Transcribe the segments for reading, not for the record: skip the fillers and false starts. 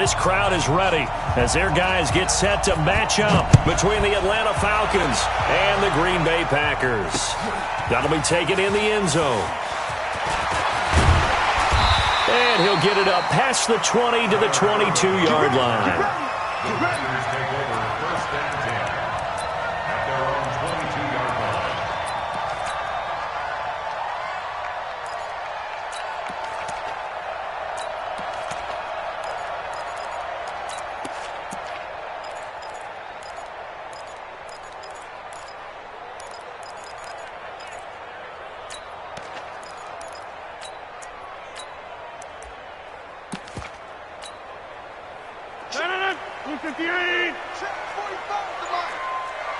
This crowd is ready as their guys get set to match up between the Atlanta Falcons and the Green Bay Packers. That'll be taken in the end zone. And he'll get it up past the 20 to the 22-yard line.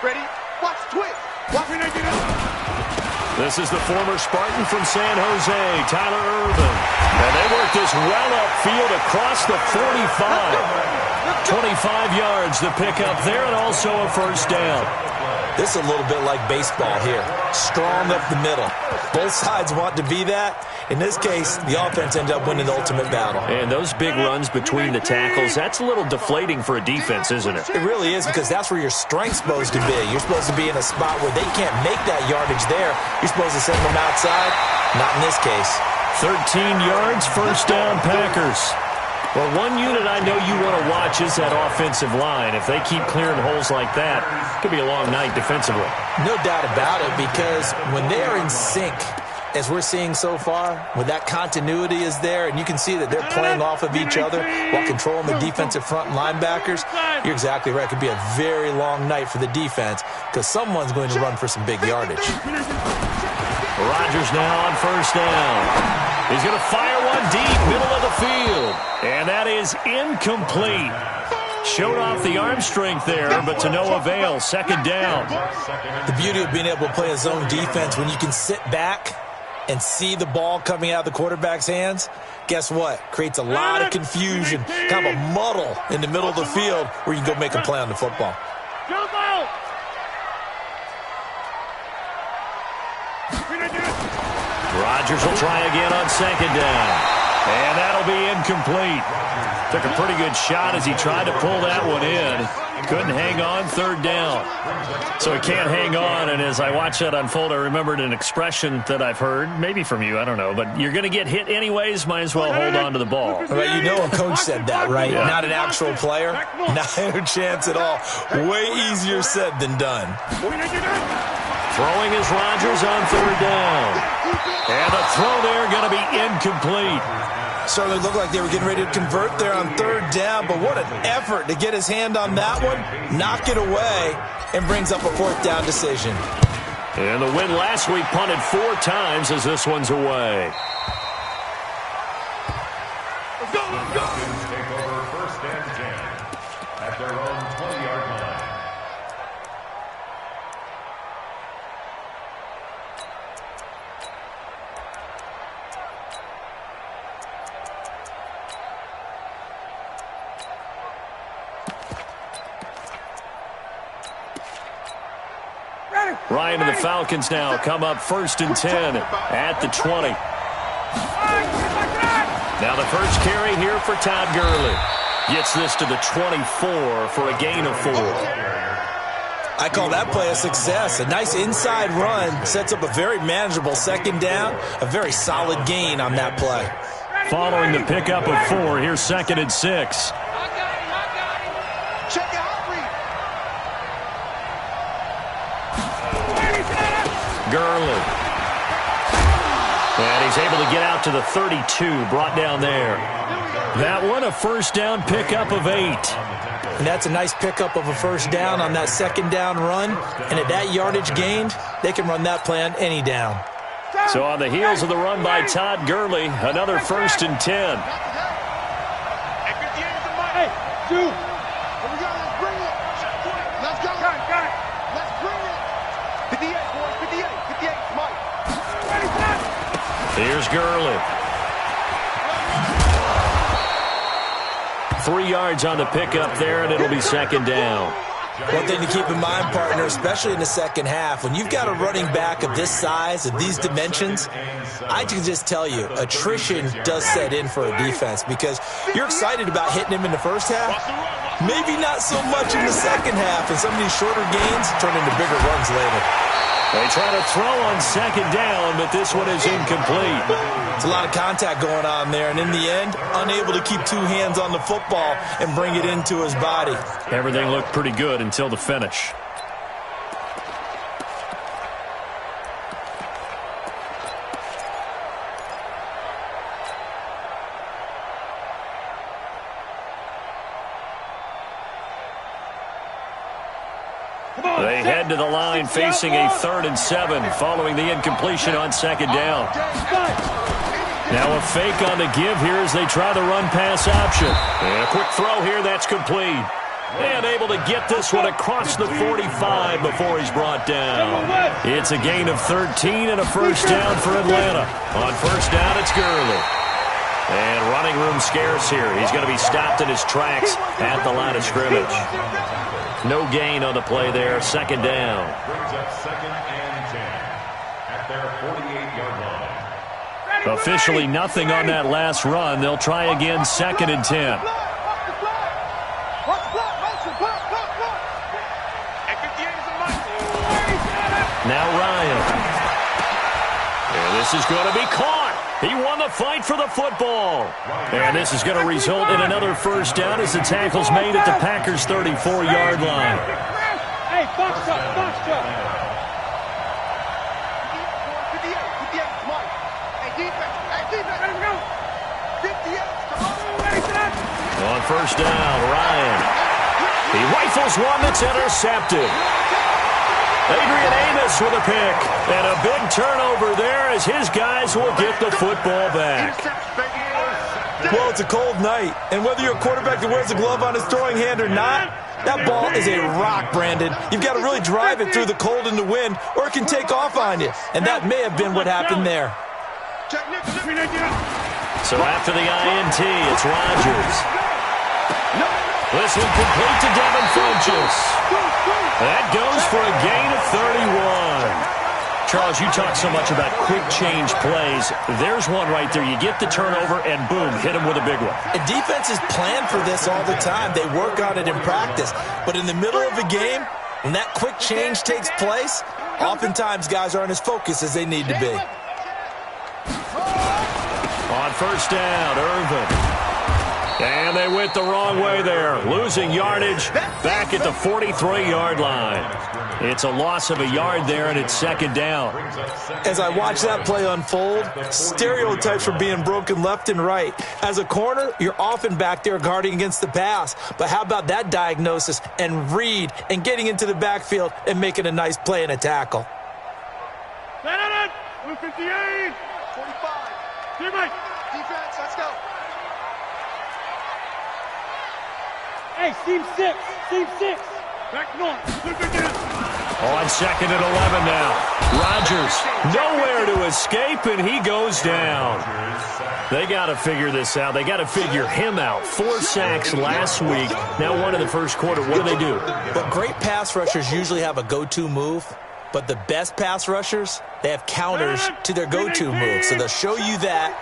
Ready? Watch twist. This is the former Spartan from San Jose, Tyler Irvin. And they work this well upfield across the 45. 25 yards to pick up there and also a first down. This is a little bit like baseball here. Strong up the middle. Both sides want to be that. In this case, the offense ended up winning the ultimate battle. And those big runs between the tackles, that's a little deflating for a defense, isn't it? It really is, because that's where your strength's supposed to be. You're supposed to be in a spot where they can't make that yardage there. You're supposed to send them outside. Not in this case. 13 yards, first down, Packers. Well, one unit I know you want to watch is that offensive line. If they keep clearing holes like that, it could be a long night defensively. No doubt about it, because when they are in sync, as we're seeing so far, when that continuity is there, and you can see that they're playing off of each other while controlling the defensive front linebackers, you're exactly right. It could be a very long night for the defense, because someone's going to run for some big yardage. Rodgers now on first down. He's going to fire one deep, middle of the field. And that is incomplete. Showed off the arm strength there, but to no avail. Second down. The beauty of being able to play a zone defense, when you can sit back and see the ball coming out of the quarterback's hands, guess what? Creates a lot of confusion, kind of a muddle in the middle of the field where you can go make a play on the football. Rodgers will try again on second down. And that'll be incomplete. Took a pretty good shot as he tried to pull that one in. Couldn't hang on, third down. So he can't hang on, and as I watched that unfold, I remembered an expression that I've heard, maybe from you, I don't know, but you're going to get hit anyways, might as well hold on to the ball. Well, you know a coach said that, right? Yeah. Not an actual player. No chance at all. Way easier said than done. Throwing is Rodgers on third down. And the throw there going to be incomplete. Certainly looked like they were getting ready to convert there on third down, but what an effort to get his hand on that one, knock it away, and brings up a fourth down decision. And the win last week punted 4 times as this one's away. Let's go, let's go. Take over first and 10 at their own 20-yard line. Ryan and the Falcons now come up first and 10 at the 20. Now the first carry here for Todd Gurley. Gets this to the 24 for a gain of 4. I call that play a success. A nice inside run sets up a very manageable second down. A very solid gain on that play. Following the pickup of 4, here's second and 6. Gurley. And he's able to get out to the 32, brought down there. That one, a first down pickup of 8. And that's a nice pickup of a first down on that second down run. And at that yardage gained, they can run that play on any down. So on the heels of the run by Todd Gurley, another first and 10. Hey, dude. Here we go. Let's bring it. Let's go. Got it. Let's bring it. 58, boys. 58, Mike. Here's Gurley. 3 yards on the pickup there, and it'll be second down. One thing to keep in mind, partner, especially in the second half, when you've got a running back of this size, of these dimensions, I can just tell you, attrition does set in for a defense because you're excited about hitting him in the first half, maybe not so much in the second half, and some of these shorter gains turn into bigger runs later. They try to throw on second down, but this one is incomplete. It's a lot of contact going on there, and in the end, unable to keep two hands on the football and bring it into his body. Everything looked pretty good until the finish. They head to the line facing a 3rd and 7 following the incompletion on second down. Now a fake on the give here as they try the run-pass option. And a quick throw here that's complete. And able to get this one across the 45 before he's brought down. It's a gain of 13 and a first down for Atlanta. On first down, it's Gurley. And running room scarce here. He's going to be stopped in his tracks at the line of scrimmage. No gain on the play there. Second down. Brings up 2nd and 10 at their 48-yard line. Officially nothing on that last run. They'll try again 2nd and 10. Now Ryan. And this is going to be caught. He won the fight for the football. And this is going to result in another first down as the tackle's made at the Packers' 34-yard line. Hey, box up, box up. On first down, Ryan. He rifles one that's intercepted. Adrian Amos with a pick. And a big turnover there as his guys will get the football back. Well, it's a cold night, and whether you're a quarterback that wears a glove on his throwing hand or not, that ball is a rock, Brandon. You've got to really drive it through the cold and the wind, or it can take off on you. And that may have been what happened there. So after the INT, it's Rodgers. This one complete to Devin Funchess. That goes for a gain of 31. Charles, you talk so much about quick change plays. There's one right there. You get the turnover, and boom, hit him with a big one. And defenses plan for this all the time. They work on it in practice. But in the middle of a game, when that quick change takes place, oftentimes guys aren't as focused as they need to be. On first down, Irvin. And they went the wrong way there, losing yardage back at the 43-yard line. It's a loss of a yard there, and it's second down. As I watch that play unfold, stereotypes are being broken left and right. As a corner, you're often back there guarding against the pass. But how about that diagnosis and read and getting into the backfield and making a nice play and a tackle? 58. 45. Teammate. Defense, let's go. Hey, team 6. Team 6. Back north. Look again. On second and 11 now. Rodgers nowhere to escape, and he goes down. They got to figure this out. They got to figure him out. 4 sacks last week. Now one in the first quarter. What do they do? But great pass rushers usually have a go-to move. But the best pass rushers, they have counters to their go-to move. So they'll show you that.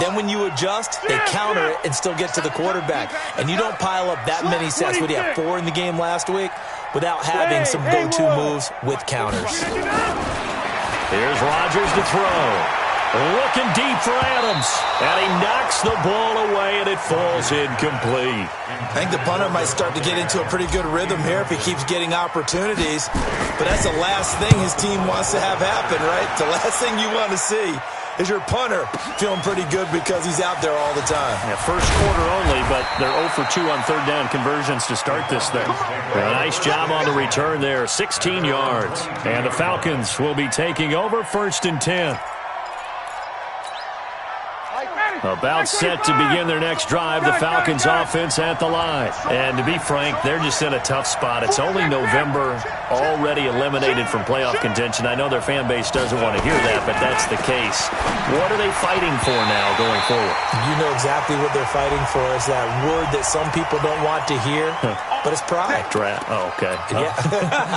Then when you adjust, they counter it and still get to the quarterback. And you don't pile up that many sacks. What do you have, 4 in the game last week? Without having some go-to moves with counters. Here's Rodgers to throw. Looking deep for Adams. And he knocks the ball away, and it falls incomplete. I think the punter might start to get into a pretty good rhythm here if he keeps getting opportunities. But that's the last thing his team wants to have happen, right? The last thing you want to see is your punter feeling pretty good because he's out there all the time. Yeah, first quarter only, but they're 0 for 2 on third down conversions to start this thing. A nice job on the return there, 16 yards. And the Falcons will be taking over 1st and 10. About set to begin their next drive, the Falcons offense at the line. And to be frank, they're just in a tough spot. It's only November, already eliminated from playoff contention. I know their fan base doesn't want to hear that, but that's the case. What are they fighting for now going forward? You know exactly what they're fighting for. Is that word that some people don't want to hear, but it's pride. Draft. Oh, okay. Yeah.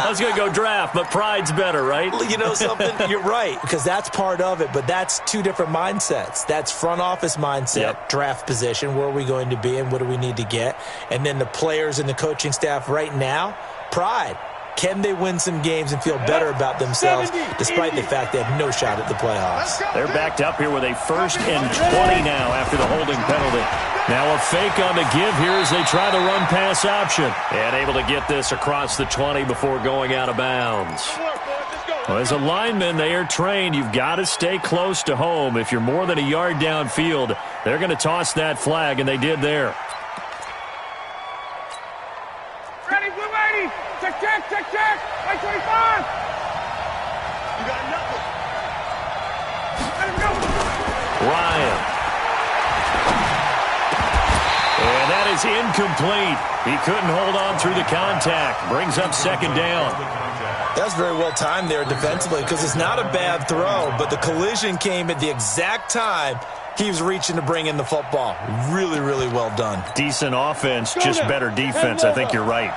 I was going to go draft, but pride's better, right? You know something? You're right, because that's part of it, but that's two different mindsets. That's front office mindset, draft position, where are we going to be and what do we need to get? And then the players and the coaching staff right now, pride. Can they win some games and feel better about themselves despite the fact they have no shot at the playoffs? They're backed up here with a 1st and 20 now after the holding penalty. Now a fake on the give here as they try the run-pass option. And able to get this across the 20 before going out of bounds. Well, as a lineman, they are trained. You've got to stay close to home. If you're more than a yard downfield, they're going to toss that flag, and they did there. Ready, blue 80. Check. 25. You got nothing. Let him go. Ryan. And that is incomplete. He couldn't hold on through the contact. Brings up 2nd down. That's very well timed there defensively because it's not a bad throw, but the collision came at the exact time he was reaching to bring in the football. Really, really well done. Decent offense, just better defense. I think you're right.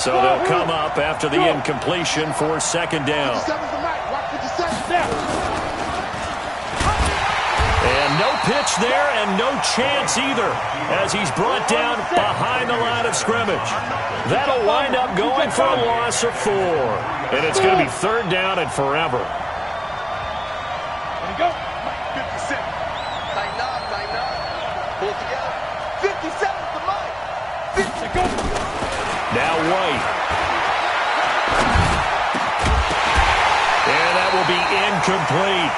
So they'll come up after the incompletion for 2nd down. And no pitch there and no chance either as he's brought down behind the line of scrimmage. That'll wind up going for a loss of 4. And it's going to be 3rd down and forever. There you go. 57. Tighten up. Pull it together. 57's the mic. 50. Go. Now White. And that will be incomplete.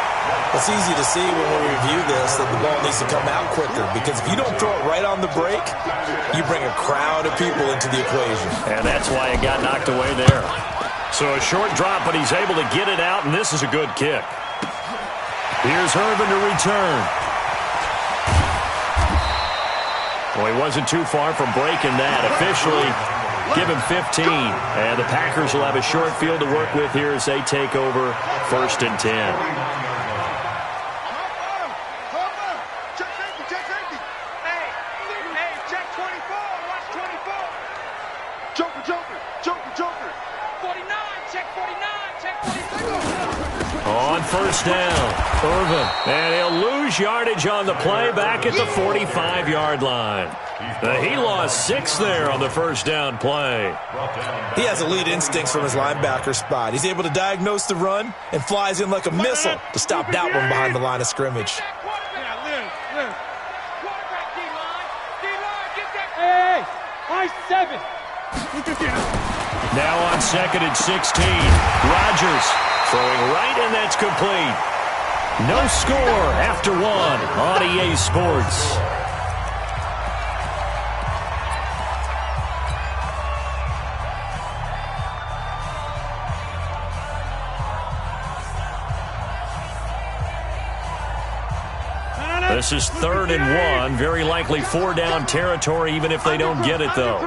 It's easy to see when we review this that the ball needs to come out quicker because if you don't throw it right on the break, you bring a crowd of people into the equation. And that's why it got knocked away there. So a short drop, but he's able to get it out, and this is a good kick. Here's Irvin to return. Well, he wasn't too far from breaking that. Officially, give him 15. And the Packers will have a short field to work with here as they take over 1st and 10. On 1st down, Irvin, and he'll lose yardage on the play back at the 45-yard line. He lost 6 there on the 1st down play. He has elite instincts from his linebacker spot. He's able to diagnose the run and flies in like a missile to stop that one behind the line of scrimmage. Hey, I-7. Now on 2nd and 16, Rodgers throwing right, and that's complete. No score after 1 on EA Sports. This is 3rd and 1. Very likely 4-down territory, even if they don't get it, though.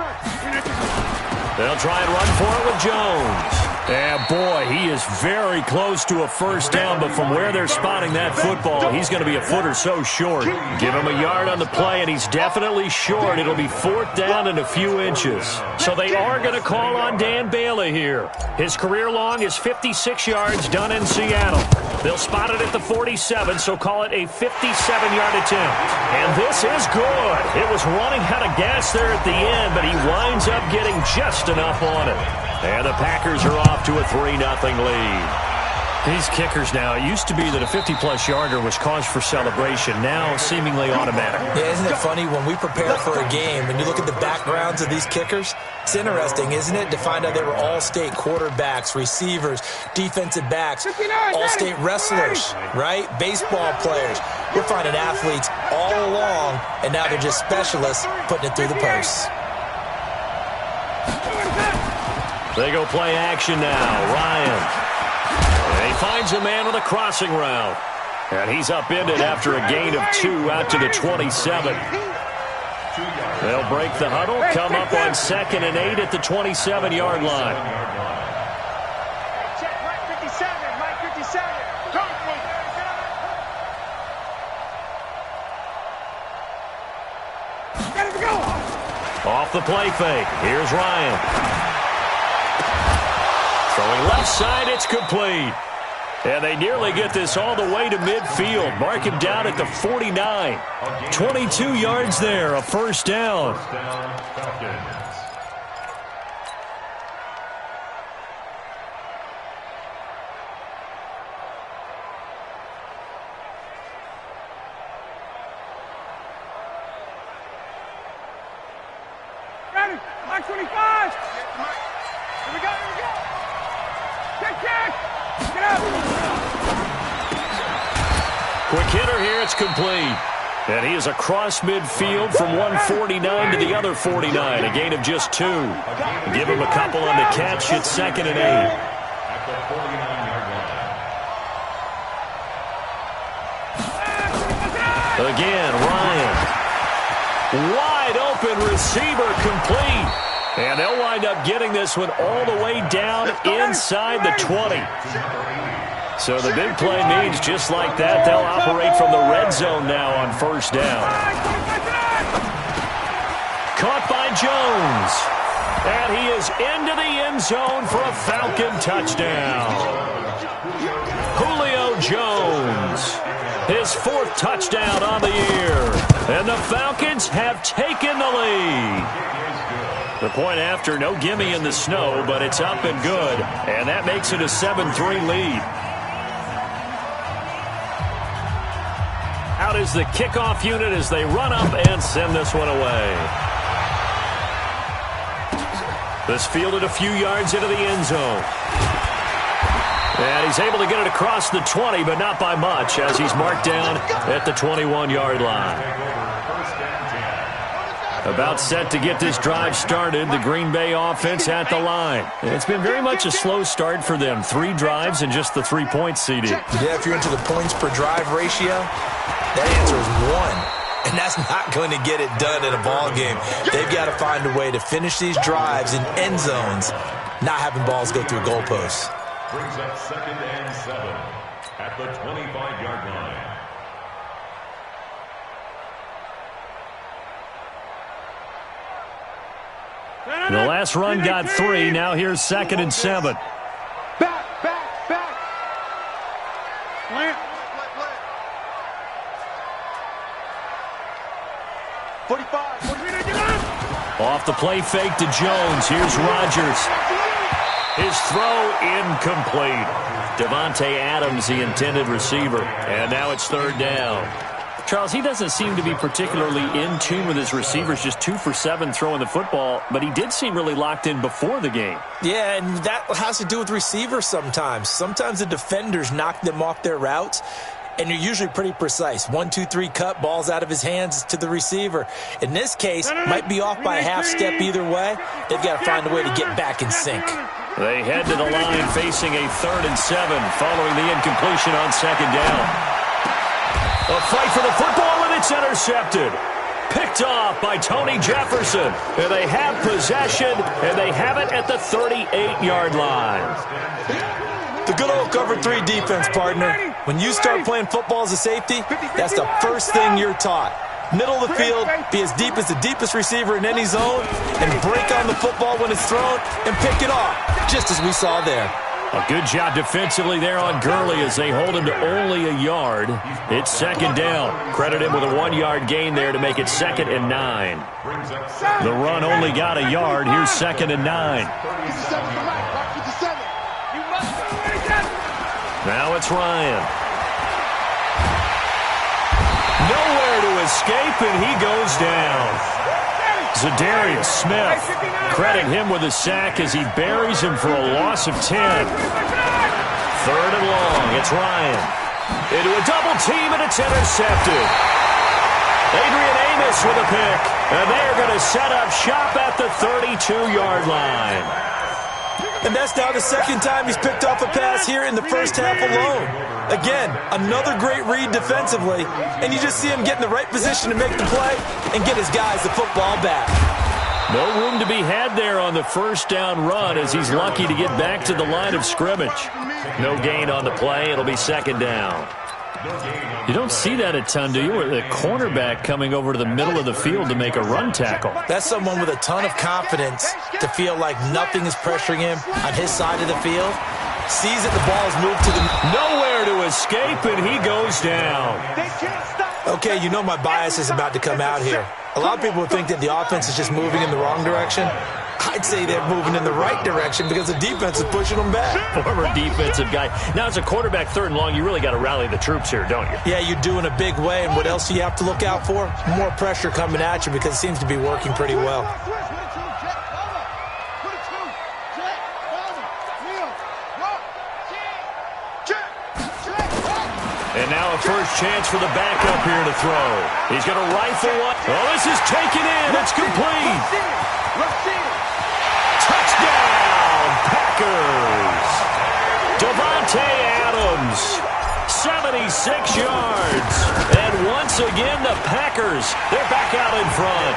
They'll try and run for it with Jones. And, boy, he is very close to a 1st down, but from where they're spotting that football, he's going to be a foot or so short. Give him a yard on the play, and he's definitely short. It'll be 4th down and a few inches. So they are going to call on Dan Bailey here. His career long is 56 yards done in Seattle. They'll spot it at the 47, so call it a 57-yard attempt. And this is good. It was running out of gas there at the end, but he winds up getting just enough on it. And the Packers are off to a 3-0 lead. These kickers now, it used to be that a 50-plus yarder was cause for celebration. Now, seemingly automatic. Yeah, isn't it funny when we prepare for a game and you look at the backgrounds of these kickers? It's interesting, isn't it, to find out they were all-state quarterbacks, receivers, defensive backs, all-state wrestlers, right? Baseball players. We're finding athletes all along, and now they're just specialists putting it through the posts. They go play action now. Ryan. And he finds a man on the crossing route. And he's upended after a gain of 2 out to the 27. They'll break the huddle, come up on 2nd and 8 at the 27-yard line. Check Mike 57, Mike 57. Off the play fake. Here's Ryan. Throwing left side, it's complete. And they nearly get this all the way to midfield. Mark him down at the 49. 22 yards there, a first down. Falcons. Ready, Mike 25. Here we go, here we go. Kick. Get up. Quick hitter here, it's complete. And he is across midfield from 149 to the other 49, a gain of just 2. Give him a couple on the catch, it's 2nd and 8. At the 49-yard line. Again, Ryan. Wide open receiver complete. And they'll wind up getting this one all the way down inside the 20. So the big play means just like that, they'll operate from the red zone now on first down. Caught by Jones. And he is into the end zone for a Falcon touchdown. Julio Jones, his 4th touchdown on the year. And the Falcons have taken the lead. The point after, no gimme in the snow, but it's up and good. And that makes it a 7-3 lead. Out is the kickoff unit as they run up and send this one away. This fielded a few yards into the end zone. And he's able to get it across the 20, but not by much, as he's marked down at the 21-yard line. About set to get this drive started, the Green Bay offense at the line. It's been very much a slow start for them. 3 drives and just the 3 points seeded. Yeah, if you're into the points per drive ratio, that answer is 1. And that's not going to get it done in a ball game. They've got to find a way to finish these drives in end zones, not having balls go through goalposts. Brings up 2nd and 7 at the 25-yard line. The last run got 3. Now here's 2nd and 7. Back. Plant. 45. Off the play fake to Jones. Here's Rodgers. His throw incomplete. Devontae Adams, the intended receiver. And now it's 3rd down. Charles, he doesn't seem to be particularly in tune with his receivers, just 2 for 7 throwing the football, but he did seem really locked in before the game. Yeah, and that has to do with receivers sometimes. Sometimes the defenders knock them off their routes, and you're usually pretty precise. 1, 2, 3 cut, balls out of his hands to the receiver. In this case, might be off by a half step either way. They've got to find a way to get back in sync. They head to the line facing a 3rd and 7 following the incompletion on 2nd down. A fight for the football, and it's intercepted. Picked off by Tony Jefferson. And they have possession, and they have it at the 38-yard line. The good old cover 3 defense, partner. When you start playing football as a safety, that's the first thing you're taught. Middle of the field, be as deep as the deepest receiver in any zone, and break on the football when it's thrown, and pick it off, just as we saw there. A good job defensively there on Gurley as they hold him to only a yard. It's 2nd down. Credit him with a 1-yard gain there to make it 2nd and 9. The run only got a yard. Here's 2nd and 9. Now it's Ryan. Nowhere to escape, and he goes down. Zadarius Smith, credit him with a sack as he buries him for a loss of 10. 3rd and long, it's Ryan. Into a double team, and it's intercepted. Adrian Amos with a pick, and they're going to set up shop at the 32-yard line. And that's now the second time he's picked off a pass here in the first half alone. Again, another great read defensively, and you just see him get in the right position to make the play and get his guys the football back. No room to be had there on the first down run as he's lucky to get back to the line of scrimmage. No gain on the play. It'll be second down. You don't see that a ton, do you? Where the cornerback coming over to the middle of the field to make a run tackle. That's someone with a ton of confidence to feel like nothing is pressuring him on his side of the field. Sees that the ball is moved to the... Nowhere to escape, and he goes down. Okay, you know my bias is about to come out here. A lot of people would think that the offense is just moving in the wrong direction. I'd say they're moving in the right direction because the defense is pushing them back. Former defensive guy. Now, as a quarterback, third and long, you really got to rally the troops here, don't you? Yeah, you do in a big way. And what else do you have to look out for? More pressure coming at you because it seems to be working pretty well. And now a first chance for the backup here to throw. He's going to rifle one. Oh, this is taken in. It's complete. Touchdown, Packers. Davante Adams, 76 yards. And once again, the Packers, they're back out in front.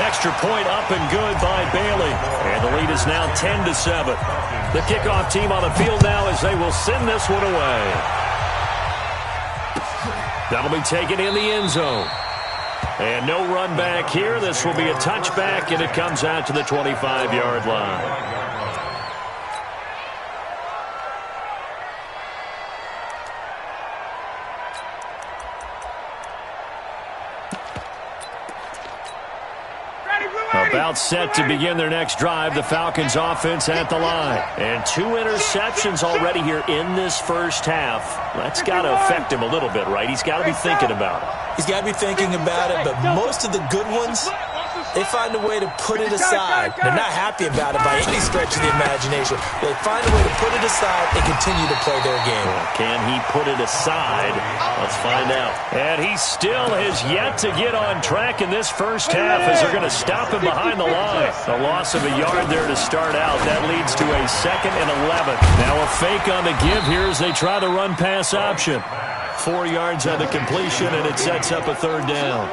Extra point up and good by Bailey. And the lead is now 10-7. The kickoff team on the field now as they will send this one away. That'll be taken in the end zone. And no run back here. This will be a touchback, and it comes out to the 25-yard line. About set to begin their next drive, the Falcons offense at the line. And 2 interceptions already here in this first half. That's got to affect him a little bit, right? He's got to be thinking about it. He's got to be thinking about it, but most of the good ones, they find a way to put it aside. They're not happy about it by any stretch of the imagination. They find a way to put it aside and continue to play their game. Can he put it aside? Let's find out. And he still has yet to get on track in this first half as they're going to stop him behind the line. A loss of a yard there to start out. That leads to a 2nd and 11. Now a fake on the give here as they try the run-pass option. 4 yards on the completion, and it sets up a third down.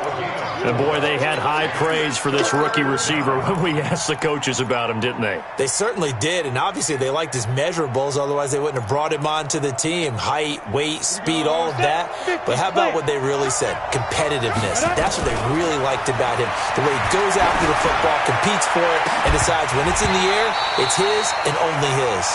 And, boy, they had high praise for this rookie receiver when we asked the coaches about him, didn't they? They certainly did, and obviously they liked his measurables. Otherwise, they wouldn't have brought him onto the team. Height, weight, speed, all of that. But how about what they really said? Competitiveness. That's what they really liked about him. The way he goes after the football, competes for it, and decides when it's in the air, it's his and only his.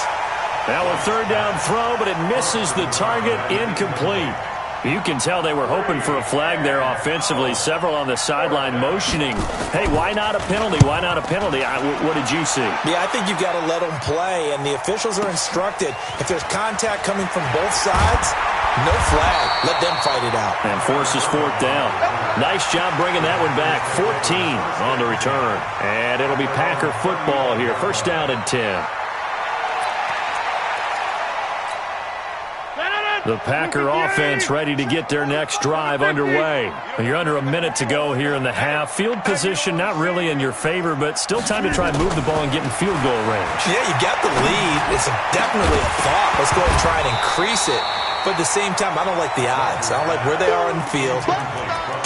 Now a third down throw, but it misses the target, incomplete. You can tell they were hoping for a flag there offensively. Several on the sideline motioning. Hey, why not a penalty? Why not a penalty? What did you see? Yeah, I think you've got to let them play, and the officials are instructed. If there's contact coming from both sides, no flag. Let them fight it out. And forces fourth down. Nice job bringing that one back. 14 on the return. And it'll be Packer football here. First down and 10. The Packer offense ready to get their next drive underway. You're under a minute to go here in the half. Field position not really in your favor, but still time to try and move the ball and get in field goal range. Yeah, you got the lead. It's definitely a thought. Let's go ahead and try and increase it. But at the same time, I don't like the odds. I don't like where they are in the field.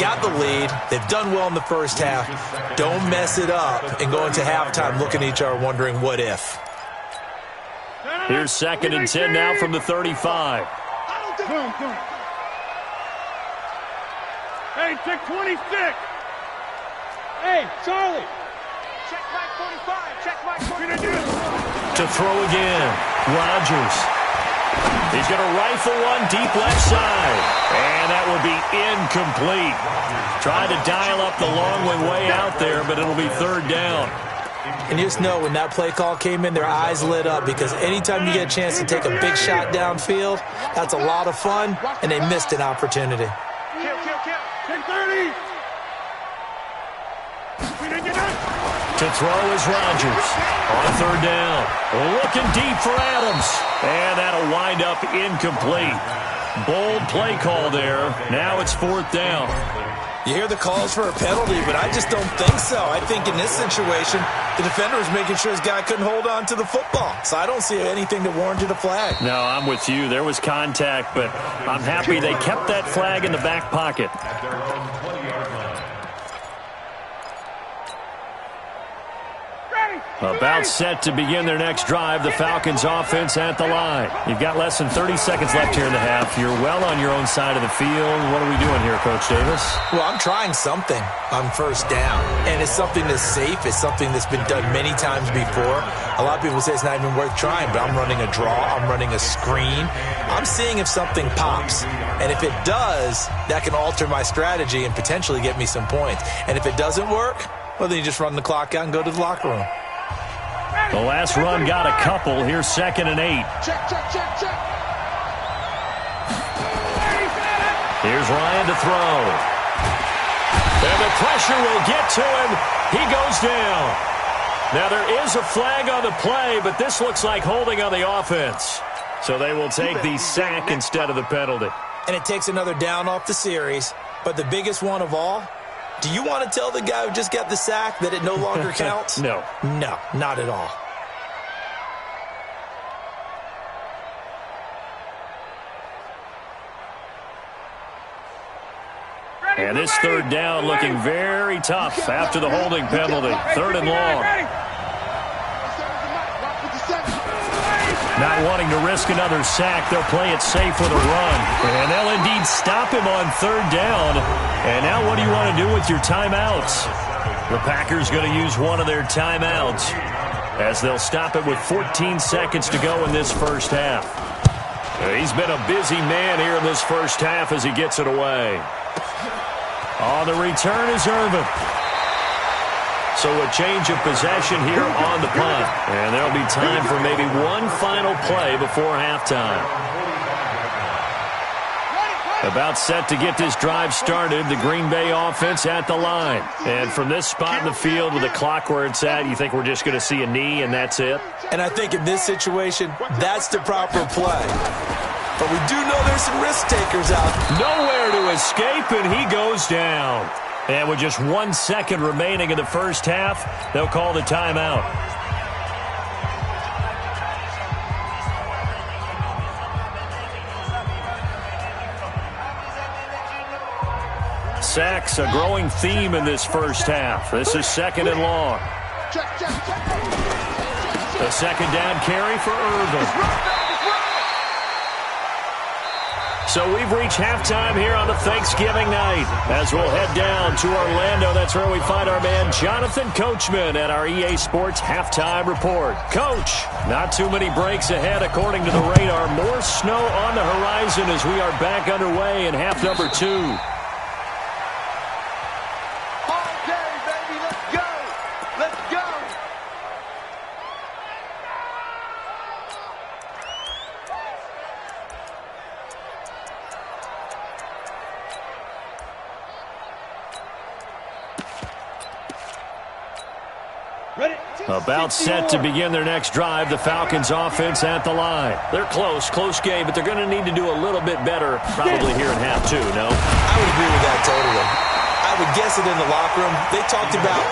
Got the lead. They've done well in the first half. Don't mess it up and go into halftime looking at each other wondering what if. Here's 2nd and 10 now from the 35. Hey, check 26. Hey, Charlie. Check my 45. Check my 45. To throw again. Rodgers. He's going to rifle one deep left side. And that will be incomplete. Tried to dial up the long way out there, but it'll be third down. And you just know when that play call came in, their eyes lit up because anytime you get a chance to take a big shot downfield, that's a lot of fun, and they missed an opportunity. Kill. 10-30. To throw is Rodgers. On third down. Looking deep for Adams. And that'll wind up incomplete. Bold play call there. Now it's fourth down. You hear the calls for a penalty, but I just don't think so. I think in this situation, the defender was making sure his guy couldn't hold on to the football. So I don't see anything that warranted a flag. No, I'm with you. There was contact, but I'm happy they kept that flag in the back pocket. At their own 20-yard line. About set to begin their next drive, the Falcons offense at the line. You've got less than 30 seconds left here in the half. You're well on your own side of the field. What are we doing here, Coach Davis? Well, I'm trying something on first down, and it's something that's safe. It's something that's been done many times before. A lot of people say it's not even worth trying, but I'm running a draw. I'm running a screen. I'm seeing if something pops, and if it does, that can alter my strategy and potentially get me some points. And if it doesn't work, well, then you just run the clock out and go to the locker room. The last run got a couple. Here's 2nd and 8. Check. Here's Ryan to throw. And the pressure will get to him. He goes down. Now, there is a flag on the play, but this looks like holding on the offense. So they will take the sack instead of the penalty. And it takes another down off the series. But the biggest one of all, do you want to tell the guy who just got the sack that it no longer counts? No. No, not at all. And this 3rd down looking very tough after the holding penalty. 3rd and long. Not wanting to risk another sack, they'll play it safe with a run. And they'll indeed stop him on 3rd down. And now what do you want to do with your timeouts? The Packers going to use one of their timeouts as they'll stop it with 14 seconds to go in this first half. He's been a busy man here in this first half as he gets it away. On the return is Irvin. So a change of possession here on the punt. And there'll be time for maybe one final play before halftime. About set to get this drive started, the Green Bay offense at the line. And from this spot in the field with the clock where it's at, you think we're just going to see a knee and that's it? And I think in this situation, that's the proper play. But we do know there's some risk takers out. Nowhere to escape, and he goes down. And with just 1 second remaining in the first half, they'll call the timeout. Sacks, a growing theme in this first half. This is 2nd and long. The 2nd down carry for Irvin. So we've reached halftime here on the Thanksgiving night as we'll head down to Orlando. That's where we find our man Jonathan Coachman at our EA Sports Halftime Report. Coach, not too many breaks ahead according to the radar. More snow on the horizon as we are back underway in half number 2. All day, baby, let's go. Let's go. About set to begin their next drive, the Falcons offense at the line. They're close game, but they're going to need to do a little bit better probably here in half 2, no? I would agree with that totally. I would guess it in the locker room. They talked about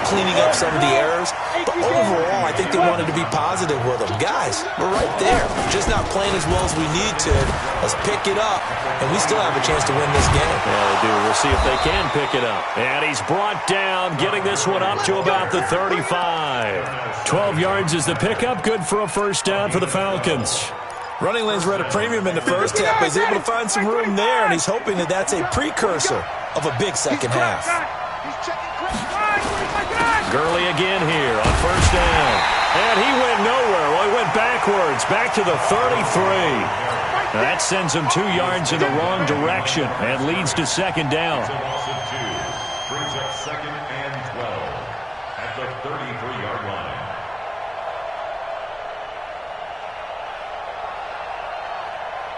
cleaning up some of the errors, but overall, I think they wanted to be positive with them. Guys, we're right there. Just not playing as well as we need to. Let's pick it up, and we still have a chance to win this game. Yeah, they do. We'll see if they can pick it up. And he's brought down, getting this one up to about the 35. 12 yards is the pickup. Good for a first down for the Falcons. Running lanes were at a premium in the first half, but he's able to find some room there, and he's hoping that that's a precursor of a big second half. Gurley again here on first down. And he went nowhere. Well, he went backwards, back to the 33. That sends him 2 yards in the wrong direction and leads to second down. Brings up 2nd and 12 at the 33-yard line.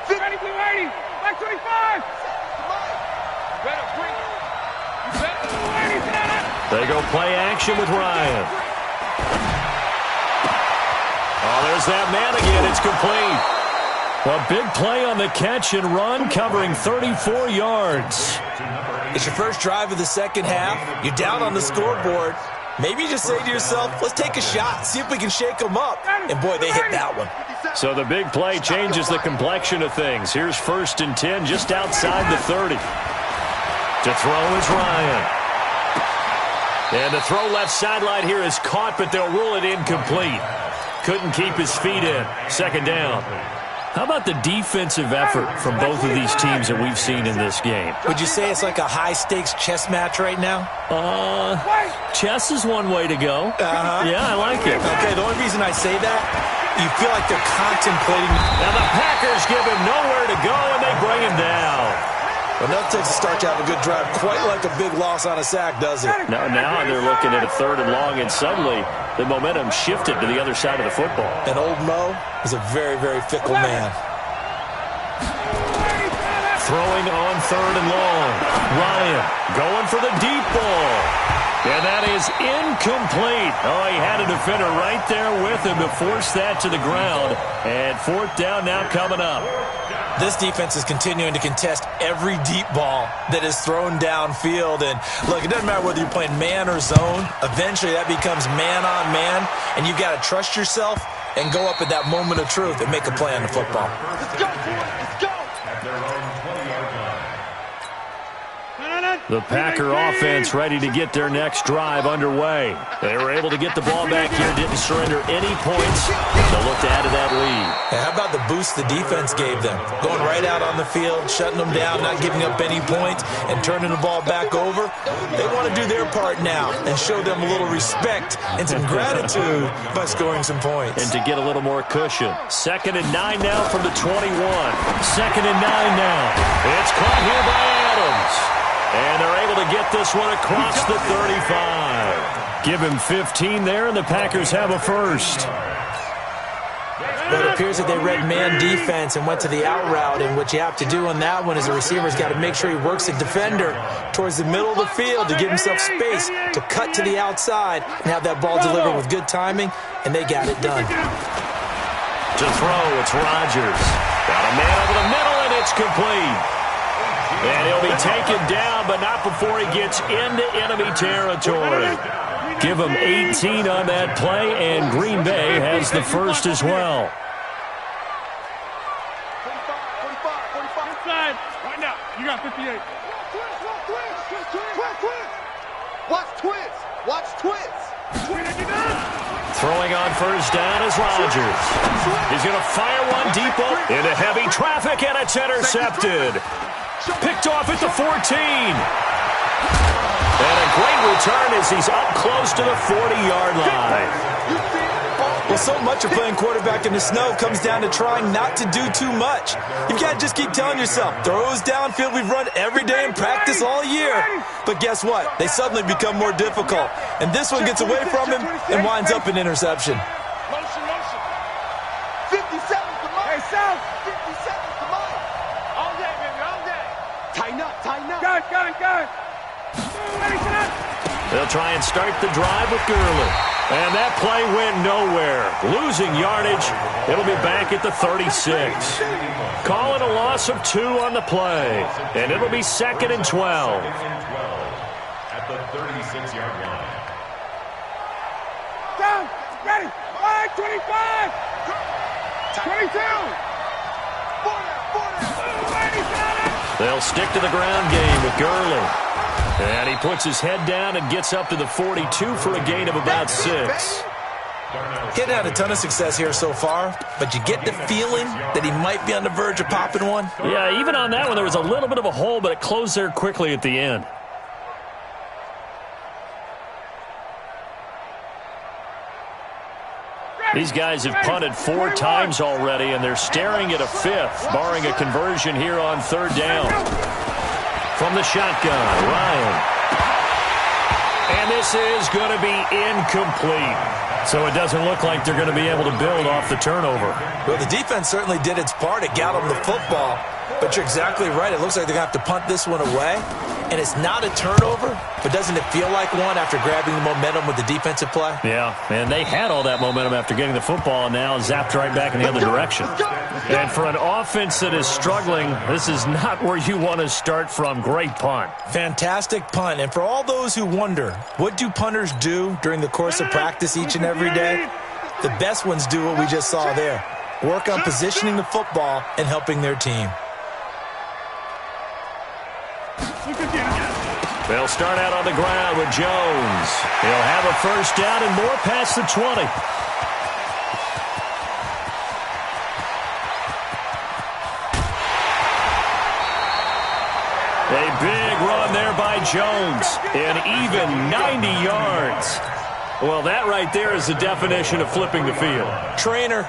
Back 25. Better bring it. They go play action with Ryan. Oh, there's that man again. It's complete. A big play on the catch and run, covering 34 yards. It's your first drive of the second half. You're down on the scoreboard. Maybe you just say to yourself, let's take a shot, see if we can shake them up. And, boy, they hit that one. So the big play changes the complexion of things. Here's 1st and 10 just outside the 30. To throw is Ryan. And the throw left sideline here is caught, but they'll rule it incomplete. Couldn't keep his feet in. 2nd down. How about the defensive effort from both of these teams that we've seen in this game? Would you say it's like a high-stakes chess match right now? Chess is one way to go. Yeah, I like it. Okay, the only reason I say that, you feel like they're contemplating. Now the Packers give him nowhere to go, and they bring him down. Well, that takes a start to have a good drive. Quite like a big loss on a sack, does it? Now they're looking at a 3rd and long, and suddenly the momentum shifted to the other side of the football. And old Mo is a very, very fickle man. Throwing on 3rd and long. Ryan going for the deep ball. And that is incomplete. Oh, he had a defender right there with him to force that to the ground. And 4th down now coming up. This defense is continuing to contest every deep ball that is thrown downfield. And, look, it doesn't matter whether you're playing man or zone. Eventually, that becomes man-on-man, and you've got to trust yourself and go up at that moment of truth and make a play on the football. Let's go, boys. Let's go. At their own 20-yard line. The Packer offense ready to get their next drive underway. They were able to get the ball back here, didn't surrender any points. They'll look to add to that lead. And how about the boost the defense gave them? Going right out on the field, shutting them down, not giving up any points, and turning the ball back over. They want to do their part now and show them a little respect and some gratitude by scoring some points. And to get a little more cushion. 2nd and 9 now from the 21. 2nd and 9 now. It's caught here by Adams. And they're able to get this one across the 35. Give him 15 there, and the Packers have a first. But it appears that they read man defense and went to the out route, and what you have to do on that one is the receiver's got to make sure he works the defender towards the middle of the field to give himself space to cut to the outside and have that ball delivered with good timing, and they got it done. To throw, it's Rodgers. Got a man over the middle, and it's complete. And he'll be taken down, but not before he gets into enemy territory. Give him 18 on that play, and Green Bay has the first as well. 45. Inside. Right now. You got 58. Watch twist. Watch twist. Throwing on 1st down is Rodgers. He's going to fire one deep into heavy traffic, and it's intercepted. Picked off at the 14. And a great return as he's up close to the 40-yard line. Well, so much of playing quarterback in the snow comes down to trying not to do too much. You've got to just keep telling yourself, throws downfield we've run every day in practice all year. But guess what? They suddenly become more difficult. And this one gets away from him and winds up an interception. Motion. 50 seconds to mine. Hey, South. 50 seconds to mine. All day, baby, all day. Tighten up. Got it. They'll try and start the drive with Gurley. And that play went nowhere. Losing yardage. It'll be back at the 36. Calling a loss of 2 on the play. And it'll be 2nd and 12. At the 36-yard line. Down. Ready. 25. 22. 40. They'll stick to the ground game with Gurley. And he puts his head down and gets up to the 42 for a gain of about 6. Getting had a ton of success here so far, but you get the feeling that he might be on the verge of popping one. Yeah, even on that one, there was a little bit of a hole, but it closed there quickly at the end. These guys have punted 4 times already, and they're staring at a 5th, barring a conversion here on 3rd down. From the shotgun, Ryan. And this is going to be incomplete. So it doesn't look like they're going to be able to build off the turnover. Well, the defense certainly did its part. It got them the football. But you're exactly right. It looks like they're going to have to punt this one away. and it's not a turnover, but doesn't it feel like one after grabbing the momentum with the defensive play? Yeah, and they had all that momentum after getting the football, and now zapped right back in the other direction. And for an offense that is struggling, this is not where you want to start from. Great punt. Fantastic punt. And for all those who wonder, what do punters do during the course of practice each and every day? The best ones do what we just saw there. Work on positioning the football and helping their team. They'll start out on the ground with Jones. He'll have a first down and more past the 20. A big run there by Jones. An even 90 yards. Well, that right there is the definition of flipping the field. Trainer.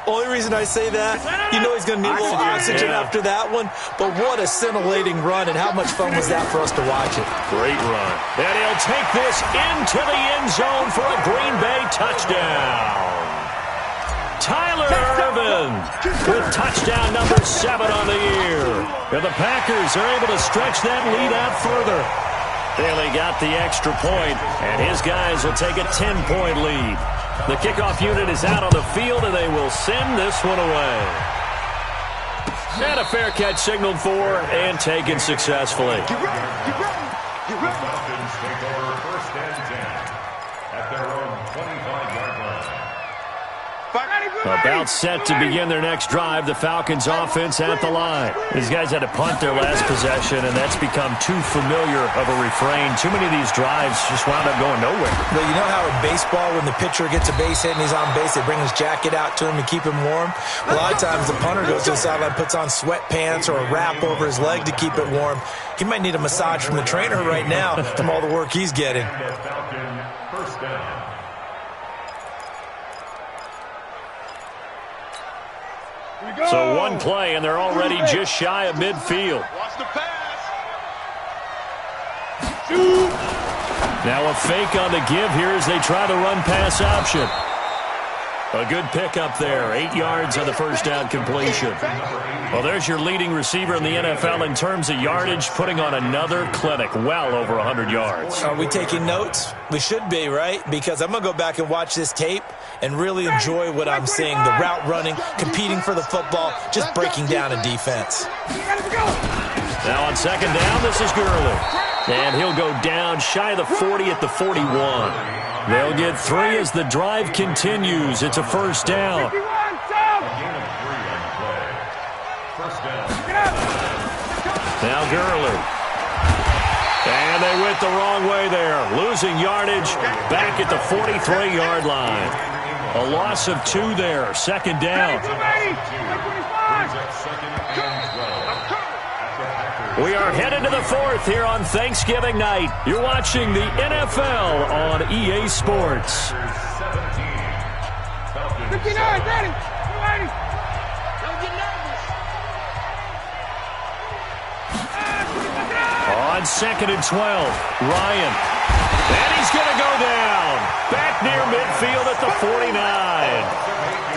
Only reason I say that, you know he's going to need a little oxygen after that one. But what a scintillating run, and how much fun was that for us to watch it. Great run. And he'll take this into the end zone for a Green Bay touchdown. Tyler Ervin with touchdown number 7 on the year. And the Packers are able to stretch that lead out further. They only got the extra point, and his guys will take a 10-point lead. The kickoff unit is out on the field, and they will send this one away. And a fair catch signaled for and taken successfully. The Falcons take over first and 10 at their own 25-yard line. About set to begin their next drive, the Falcons offense at the line. These guys had to punt their last possession, and that's become too familiar of a refrain. Too many of these drives just wound up going nowhere. Well, you know how in baseball, when the pitcher gets a base hit and he's on base, they bring his jacket out to him to keep him warm? A lot of times the punter goes to the sideline, puts on sweatpants or a wrap over his leg to keep it warm. He might need a massage from the trainer right now from all the work he's getting. Falcon first down. So one play, and they're already just shy of midfield. Watch the pass. Now a fake on the give here as they try the run-pass option. A good pickup there. 8 yards on the first down completion. Well, there's your leading receiver in the NFL in terms of yardage, putting on another clinic, well over 100 yards. Are we taking notes? We should be, right? Because I'm going to go back and watch this tape and really enjoy what I'm seeing. The route running, competing for the football, just breaking down a defense. Now on second down, this is Gurley. And he'll go down shy of the 40 at the 41. They'll get 3 as the drive continues. It's a first down. Now Gurley. And they went the wrong way there. Losing yardage back at the 43-yard line. A loss of 2 there. Second down. We are headed to the 4th here on Thanksgiving night. You're watching the NFL on EA Sports. 59, ready. On second and 12, Ryan. And he's going to go down. Back near midfield at the 49.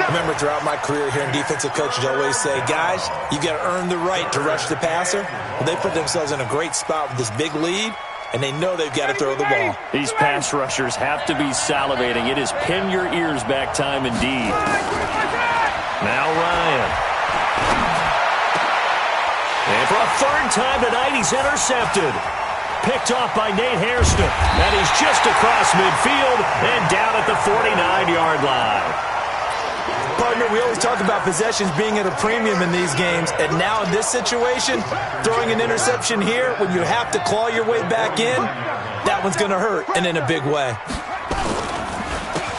Remember, throughout my career here in defensive coaches, I always say, guys, you got to earn the right to rush the passer. Well, they put themselves in a great spot with this big lead, and they know they've got to throw the ball. These pass rushers have to be salivating. It is pin your ears back time indeed. Now Ryan. And for a 3rd time tonight, he's intercepted. Picked off by Nate Hairston. And he's just across midfield and down at the 49-yard line. Partner, we always talk about possessions being at a premium in these games, and now in this situation, throwing an interception here when you have to claw your way back in, that one's going to hurt, and in a big way.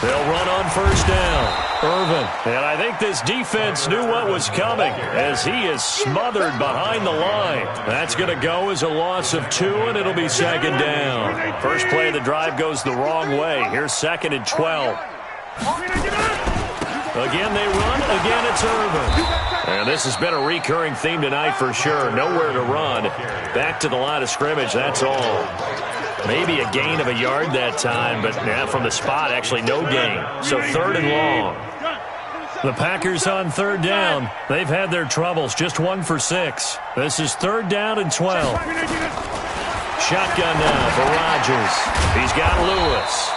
They'll run on first down. Ervin. And I think this defense knew what was coming as he is smothered behind the line. That's going to go as a loss of 2, and it'll be second down. First play of the drive goes the wrong way. Here's second and 12. Again they run. Again it's Ervin. And this has been a recurring theme tonight for sure. Nowhere to run. Back to the line of scrimmage, that's all. Maybe a gain of a yard that time, but from the spot, actually no gain. So 3rd and long. The Packers on 3rd down. They've had their troubles, just 1 for 6. This is 3rd down and 12. Shotgun now for Rodgers. He's got Lewis.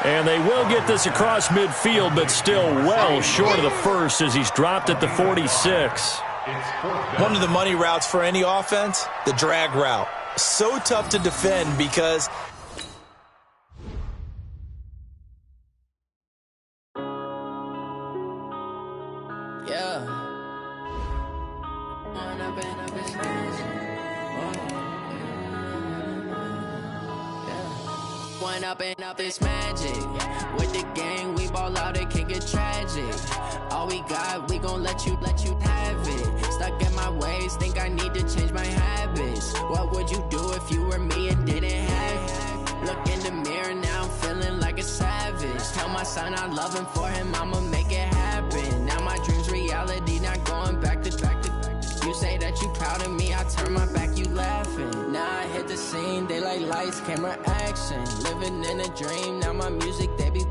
And they will get this across midfield, but still well short of the first as he's dropped at the 46. One of the money routes for any offense, the drag route. So tough to defend because up this magic. With the gang, we ball out, it can get tragic. All we got, we gon' let you have it. Stuck in my ways, think I need to change my habits. What would you do if you were me and didn't have it? Look in the mirror, now I'm feeling like a savage. Tell my son I love him, for him I'ma make it happen. Now my dream's reality, not going back to. You say that you proud of me, I turn my back, you laughing. Now I hit the scene, they like lights, camera, action. Living in a dream, now my music, they be